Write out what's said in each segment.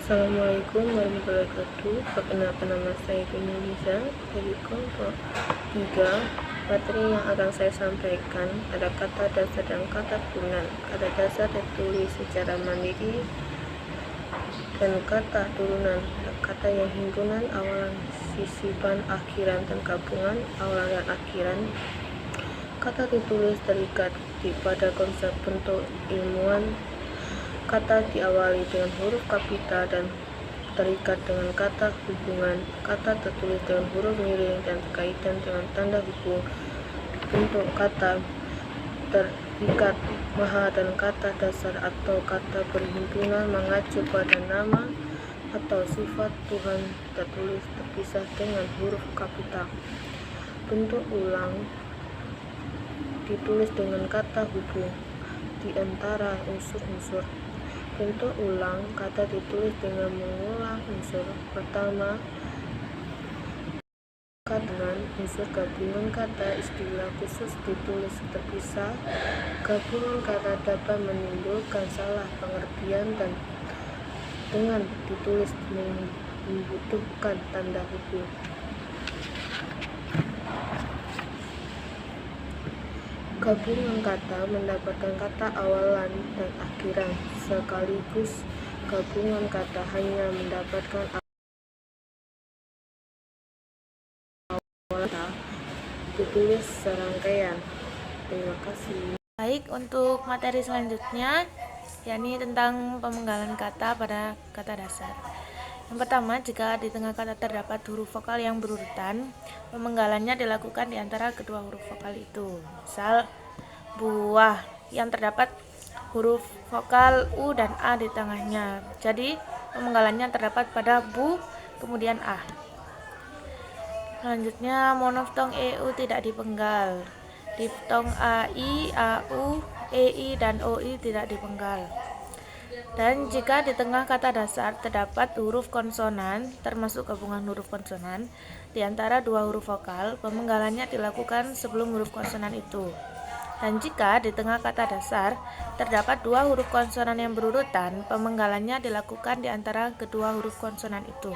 Assalamualaikum warahmatullahi wabarakatuh. Perkenalkan, nama saya Nisa dari kelompok 3. Materi yang akan saya sampaikan ada kata dasar dan kata turunan. Kata dasar ditulis secara mandiri dan kata turunan kata yang himpunan, awalan, sisipan, akhiran, dan gabungan awalan dan akhiran. Kata ditulis terikat pada konsep bentuk ilmuwan. Kata diawali dengan huruf kapital dan terikat dengan kata hubungan. Kata tertulis dengan huruf miring dan berkaitan dengan tanda hubung. Bentuk kata terikat maha dan kata dasar atau kata berhimpunan mengacu pada nama atau sifat Tuhan tertulis terpisah dengan huruf kapital. Bentuk ulang ditulis dengan kata hubung di antara unsur-unsur. Bentuk ulang kata ditulis dengan mengulang unsur pertama dengan unsur gabungan kata. Istilah khusus ditulis terpisah. Gabungan kata dapat menimbulkan salah pengertian dan dengan ditulis membutuhkan tanda hubung. Gabungan kata mendapatkan kata awalan dan akhiran, sekaligus gabungan kata hanya mendapatkan awalan ditulis serangkaian. Terima kasih. Baik, untuk materi selanjutnya yakni tentang pemenggalan kata pada kata dasar. Yang pertama, jika di tengah kata terdapat huruf vokal yang berurutan, pemenggalannya dilakukan di antara kedua huruf vokal itu. Misal, buah yang terdapat huruf vokal U dan A di tengahnya. Jadi, pemenggalannya terdapat pada bu, kemudian A. Selanjutnya, monoftong EU tidak dipenggal. Diftong AI, AU, EI, dan OI tidak dipenggal. Dan jika di tengah kata dasar terdapat huruf konsonan, termasuk gabungan huruf konsonan, di antara dua huruf vokal, pemenggalannya dilakukan sebelum huruf konsonan itu. Dan jika di tengah kata dasar terdapat dua huruf konsonan yang berurutan, pemenggalannya dilakukan di antara kedua huruf konsonan itu.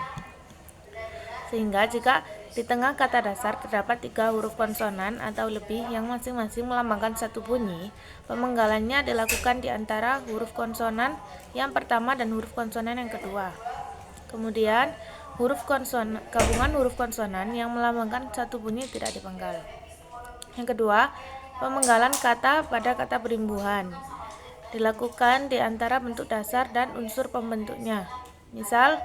Sehingga jika di tengah kata dasar terdapat 3 huruf konsonan atau lebih yang masing-masing melambangkan satu bunyi, pemenggalannya dilakukan di antara huruf konsonan yang pertama dan huruf konsonan yang kedua. Kemudian gabungan huruf konsonan yang melambangkan satu bunyi tidak dipenggal. Yang kedua, pemenggalan kata pada kata berimbuhan dilakukan di antara bentuk dasar dan unsur pembentuknya. Misal,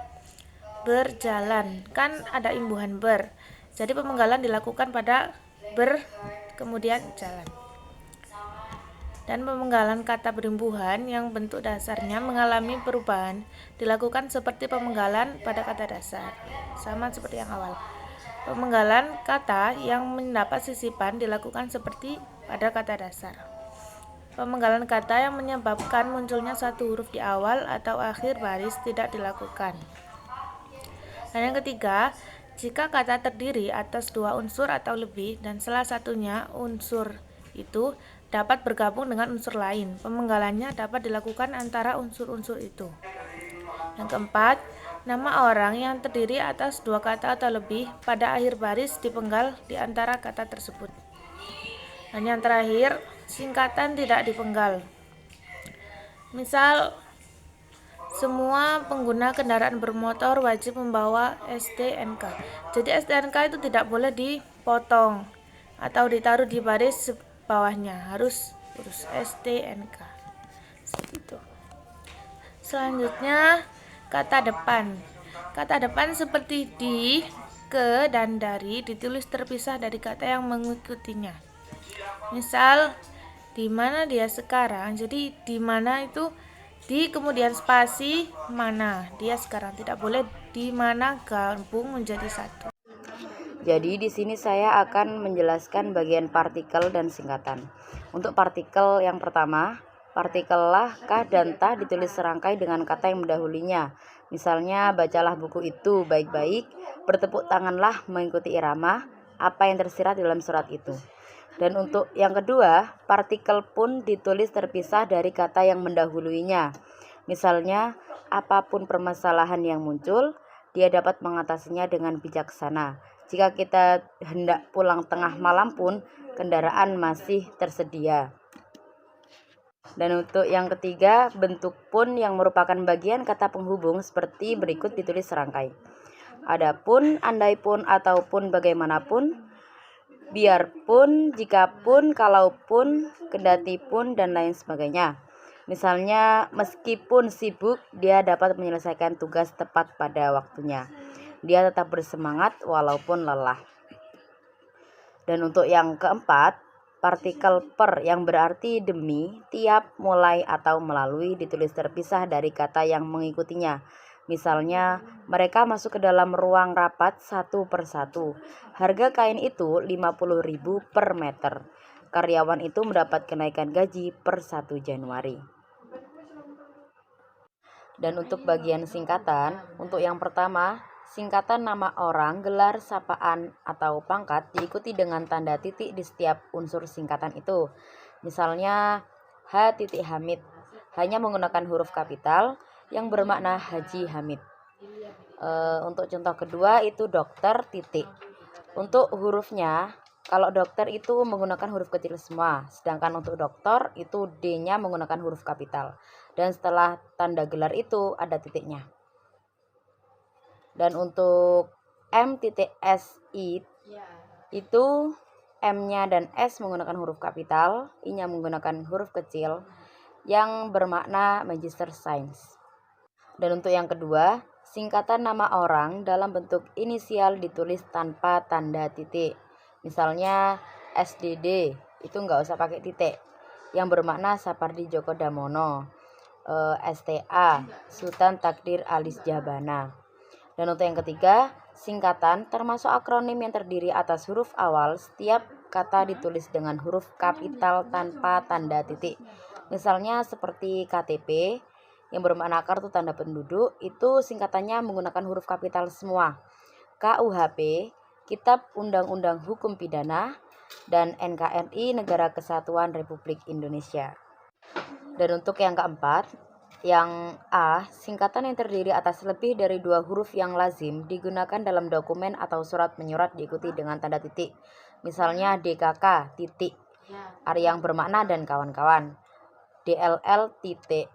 berjalan, kan ada imbuhan ber, jadi pemenggalan dilakukan pada ber kemudian jalan. Dan pemenggalan kata berimbuhan yang bentuk dasarnya mengalami perubahan dilakukan seperti pemenggalan pada kata dasar, sama seperti yang awal. Pemenggalan kata yang mendapat sisipan dilakukan seperti pada kata dasar. Pemenggalan kata yang menyebabkan munculnya satu huruf di awal atau akhir baris tidak dilakukan. Dan yang ketiga, jika kata terdiri atas dua unsur atau lebih dan salah satunya unsur itu dapat bergabung dengan unsur lain, pemenggalannya dapat dilakukan antara unsur-unsur itu. Yang keempat, nama orang yang terdiri atas dua kata atau lebih pada akhir baris dipenggal di antara kata tersebut. Dan yang terakhir, singkatan tidak dipenggal. Misal, semua pengguna kendaraan bermotor wajib membawa STNK. Jadi STNK itu tidak boleh dipotong atau ditaruh di baris bawahnya, harus urus STNK. Seperti itu. Selanjutnya, kata depan. Kata depan seperti di, ke, dan dari ditulis terpisah dari kata yang mengikutinya. Misal, di mana dia sekarang. Jadi di mana itu di kemudian spasi mana dia sekarang, tidak boleh di mana gabung menjadi satu. Jadi di sini saya akan menjelaskan bagian partikel dan singkatan. Untuk partikel yang pertama, partikel lah, kah, dan tah ditulis serangkai dengan kata yang mendahulunya. Misalnya, bacalah buku itu baik-baik, bertepuk tanganlah mengikuti irama apa yang tersirat dalam surat itu. Dan untuk yang kedua, partikel pun ditulis terpisah dari kata yang mendahuluinya. Misalnya, apapun permasalahan yang muncul, dia dapat mengatasinya dengan bijaksana. Jika kita hendak pulang tengah malam pun, kendaraan masih tersedia. Dan untuk yang ketiga, bentuk pun yang merupakan bagian kata penghubung seperti berikut ditulis serangkai. Adapun, andaipun, ataupun, bagaimanapun, biarpun, jikapun, kalaupun, kendatipun, dan lain sebagainya. Misalnya, meskipun sibuk, dia dapat menyelesaikan tugas tepat pada waktunya. Dia tetap bersemangat walaupun lelah. Dan untuk yang keempat, partikel per yang berarti demi, tiap, mulai, atau melalui ditulis terpisah dari kata yang mengikutinya. Misalnya, mereka masuk ke dalam ruang rapat satu persatu. Harga kain itu 50.000 per meter. Karyawan itu mendapat kenaikan gaji per 1 Januari. Dan untuk bagian singkatan, untuk yang pertama, singkatan nama orang, gelar, sapaan, atau pangkat diikuti dengan tanda titik di setiap unsur singkatan itu. Misalnya, H. Hamid hanya menggunakan huruf kapital yang bermakna Haji Hamid. Untuk contoh kedua itu dokter titik. Untuk hurufnya, kalau dokter itu menggunakan huruf kecil semua, sedangkan untuk doktor itu D-nya menggunakan huruf kapital. Dan setelah tanda gelar itu ada titiknya. Dan untuk M.SI itu M-nya dan S menggunakan huruf kapital, I-nya menggunakan huruf kecil yang bermakna Magister Sains. Dan untuk yang kedua, singkatan nama orang dalam bentuk inisial ditulis tanpa tanda titik. Misalnya SDD, itu nggak usah pakai titik, yang bermakna Sapardi Djoko Damono. STA, Sultan Takdir Alis Jabana. Dan untuk yang ketiga, singkatan termasuk akronim yang terdiri atas huruf awal, setiap kata ditulis dengan huruf kapital tanpa tanda titik. Misalnya seperti KTP yang bermakna kartu tanda penduduk, itu singkatannya menggunakan huruf kapital semua. KUHP, Kitab Undang-Undang Hukum Pidana, dan NKRI Negara Kesatuan Republik Indonesia. Dan untuk yang keempat, yang A, singkatan yang terdiri atas lebih dari 2 huruf yang lazim digunakan dalam dokumen atau surat menyurat diikuti dengan tanda titik. Misalnya DKK titik, yang bermakna dan kawan-kawan. DLL titik,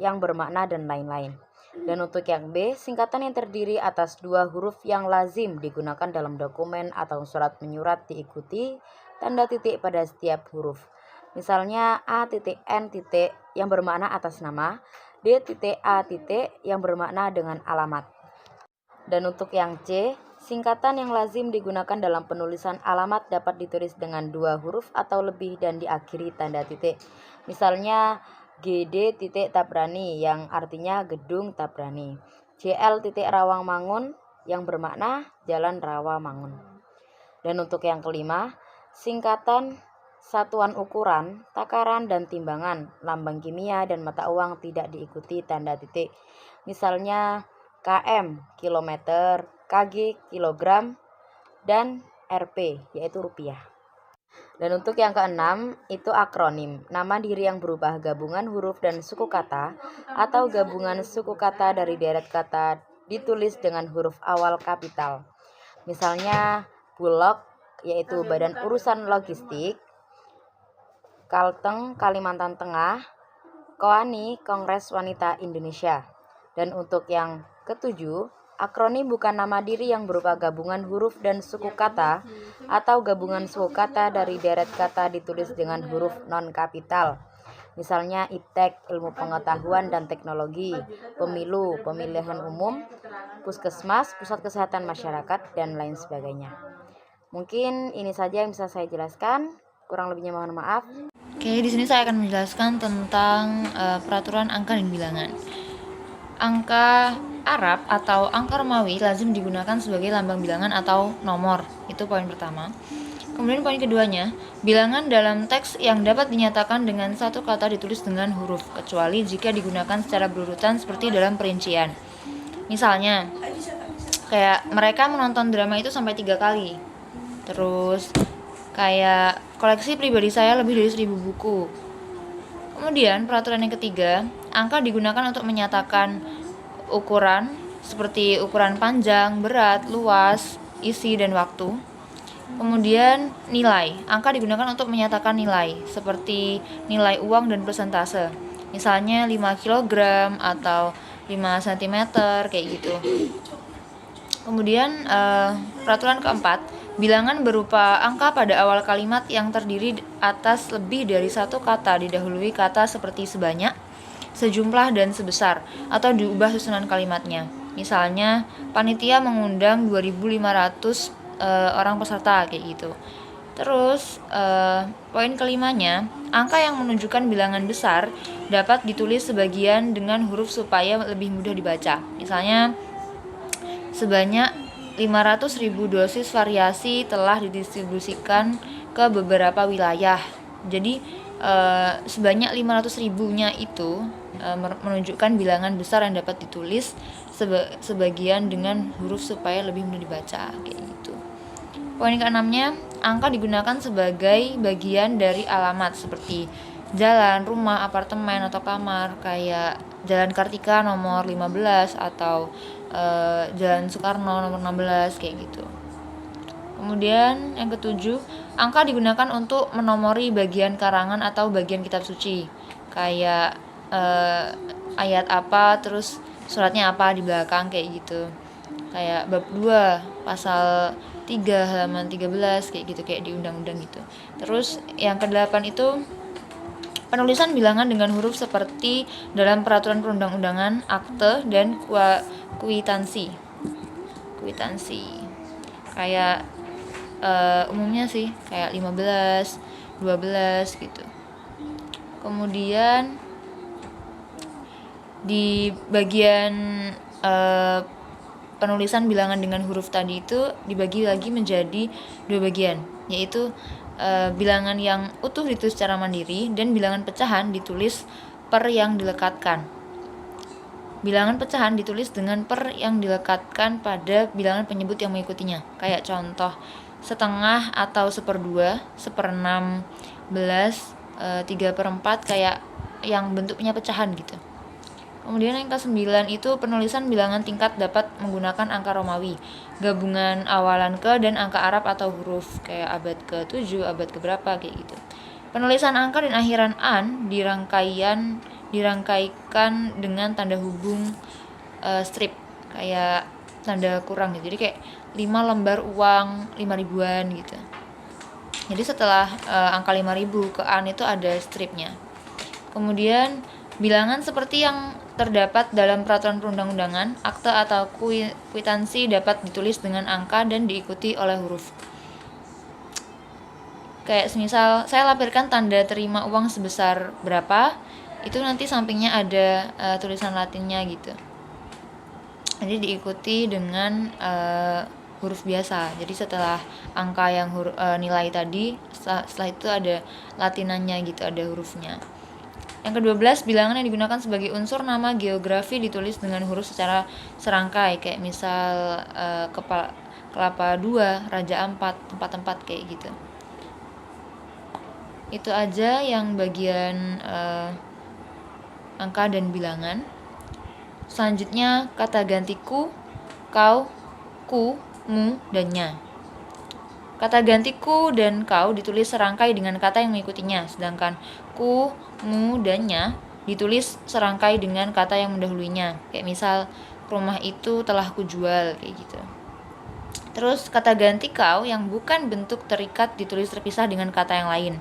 yang bermakna dan lain-lain. Dan untuk yang B, singkatan yang terdiri atas 2 huruf yang lazim digunakan dalam dokumen atau surat menyurat diikuti tanda titik pada setiap huruf. Misalnya A.N. yang bermakna atas nama, D.A. yang bermakna dengan alamat. Dan untuk yang C, singkatan yang lazim digunakan dalam penulisan alamat dapat ditulis dengan 2 huruf atau lebih dan diakhiri tanda titik. Misalnya GD Tabrani yang artinya gedung Tabrani. JL Rawangmangun yang bermakna jalan Rawamangun. Dan untuk yang kelima, singkatan satuan ukuran, takaran dan timbangan, lambang kimia dan mata uang tidak diikuti tanda titik. Misalnya km kilometer, kg kilogram, dan Rp yaitu rupiah. Dan untuk yang keenam itu akronim, nama diri yang berubah gabungan huruf dan suku kata atau gabungan suku kata dari deret kata ditulis dengan huruf awal kapital. Misalnya Bulog yaitu Badan Urusan Logistik, Kalteng Kalimantan Tengah, Koani Kongres Wanita Indonesia. Dan untuk yang ketujuh, akronim bukan nama diri yang berupa gabungan huruf dan suku kata atau gabungan suku kata dari deret kata ditulis dengan huruf non-kapital. Misalnya IPTEK, Ilmu Pengetahuan dan Teknologi, Pemilu, Pemilihan Umum, Puskesmas, Pusat Kesehatan Masyarakat, dan lain sebagainya. Mungkin ini saja yang bisa saya jelaskan, kurang lebihnya mohon maaf. Oke, di sini saya akan menjelaskan tentang peraturan angka dan bilangan. Angka Arab atau angka Romawi lazim digunakan sebagai lambang bilangan atau nomor. Itu poin pertama. Kemudian poin keduanya, bilangan dalam teks yang dapat dinyatakan dengan satu kata ditulis dengan huruf, kecuali jika digunakan secara berurutan seperti dalam perincian. Misalnya, kayak mereka menonton drama itu sampai 3 kali. Terus, kayak koleksi pribadi saya lebih dari 1000 buku. Kemudian peraturan yang ketiga, angka digunakan untuk menyatakan ukuran seperti ukuran panjang, berat, luas, isi, dan waktu. Kemudian nilai, angka digunakan untuk menyatakan nilai seperti nilai uang dan persentase. Misalnya 5 kg atau 5 cm kayak gitu. Kemudian peraturan keempat, bilangan berupa angka pada awal kalimat yang terdiri atas lebih dari satu kata didahului kata seperti sebanyak, sejumlah, dan sebesar, atau diubah susunan kalimatnya. Misalnya, panitia mengundang 2.500 orang peserta kayak gitu. Terus poin kelimanya, angka yang menunjukkan bilangan besar dapat ditulis sebagian dengan huruf supaya lebih mudah dibaca. Misalnya, sebanyak 500.000 dosis variasi telah didistribusikan ke beberapa wilayah. Jadi sebanyak 500.000-nya itu menunjukkan bilangan besar yang dapat ditulis sebagian dengan huruf supaya lebih mudah dibaca kayak gitu. Poin keenamnya, angka digunakan sebagai bagian dari alamat seperti jalan, rumah, apartemen, atau kamar, kayak Jalan Kartika nomor 15 atau Jalan Soekarno nomor 16 kayak gitu. Kemudian yang ketujuh, angka digunakan untuk menomori bagian karangan atau bagian kitab suci, kayak ayat apa, terus suratnya apa di belakang kayak gitu. Kayak bab 2 pasal 3 halaman 13 kayak gitu, kayak di undang-undang gitu. Terus yang kedelapan itu penulisan bilangan dengan huruf seperti dalam peraturan perundang-undangan, akte, dan kuitansi. Kayak umumnya sih kayak 15, 12 gitu. Kemudian di bagian penulisan bilangan dengan huruf tadi itu dibagi lagi menjadi 2 bagian, yaitu bilangan yang utuh ditulis secara mandiri dan bilangan pecahan ditulis per yang dilekatkan. Bilangan pecahan ditulis dengan per yang dilekatkan pada bilangan penyebut yang mengikutinya. Kayak contoh, setengah atau 1/2, 1/16, 3/4, kayak yang bentuknya pecahan gitu. Kemudian yang ke-9 itu penulisan bilangan tingkat dapat menggunakan angka Romawi, gabungan awalan ke dan angka Arab atau huruf, kayak abad ke-7, abad keberapa kayak gitu. Penulisan angka dan akhiran an dirangkaikan dengan tanda hubung strip, kayak tanda kurang gitu. Jadi kayak 5 lembar uang 5.000-an gitu. Jadi setelah angka 5.000 ke an itu ada stripnya. Kemudian bilangan seperti yang terdapat dalam peraturan perundang-undangan, akte atau kwitansi dapat ditulis dengan angka dan diikuti oleh huruf. Kayak semisal saya lampirkan tanda terima uang sebesar berapa, itu nanti sampingnya ada tulisan Latinnya gitu. Jadi diikuti dengan huruf biasa. Jadi setelah angka yang nilai tadi, setelah itu ada latinannya gitu, ada hurufnya. Yang ke-12, bilangan yang digunakan sebagai unsur nama geografi ditulis dengan huruf secara serangkai, kayak misal Kelapa 2, Raja 4, tempat-tempat kayak gitu. Itu aja yang bagian angka dan bilangan. Selanjutnya kata ganti ku, kau, ku, mu, dan nya. Kata ganti ku dan kau ditulis serangkai dengan kata yang mengikutinya, sedangkan ku, mu, dan nya ditulis serangkai dengan kata yang mendahulunya. Kayak misal, rumah itu telah kujual, kayak gitu. Terus kata ganti kau yang bukan bentuk terikat ditulis terpisah dengan kata yang lain.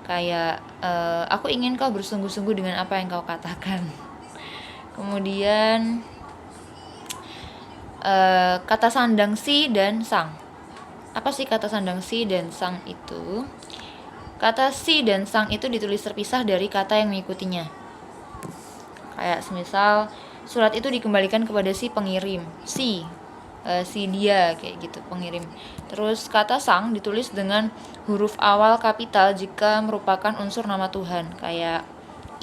Kayak, aku ingin kau bersungguh-sungguh dengan apa yang kau katakan. Kemudian kata sandang si dan sang. Apa sih kata sandang si dan sang itu? Kata si dan sang itu ditulis terpisah dari kata yang mengikutinya. Kayak semisal, surat itu dikembalikan kepada si pengirim, si dia, kayak gitu, pengirim. Terus kata sang ditulis dengan huruf awal kapital jika merupakan unsur nama Tuhan. Kayak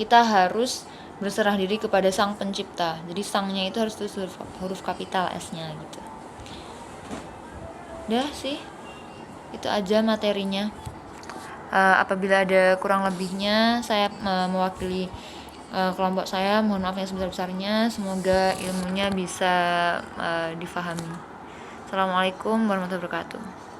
kita harus berserah diri kepada sang pencipta. Jadi sangnya itu harus tulis huruf kapital S-nya gitu. Udah sih, itu aja materinya. Apabila ada kurang lebihnya, saya mewakili kelompok saya. Mohon maaf yang sebesar-besarnya. Semoga ilmunya bisa difahami. Assalamualaikum warahmatullahi wabarakatuh.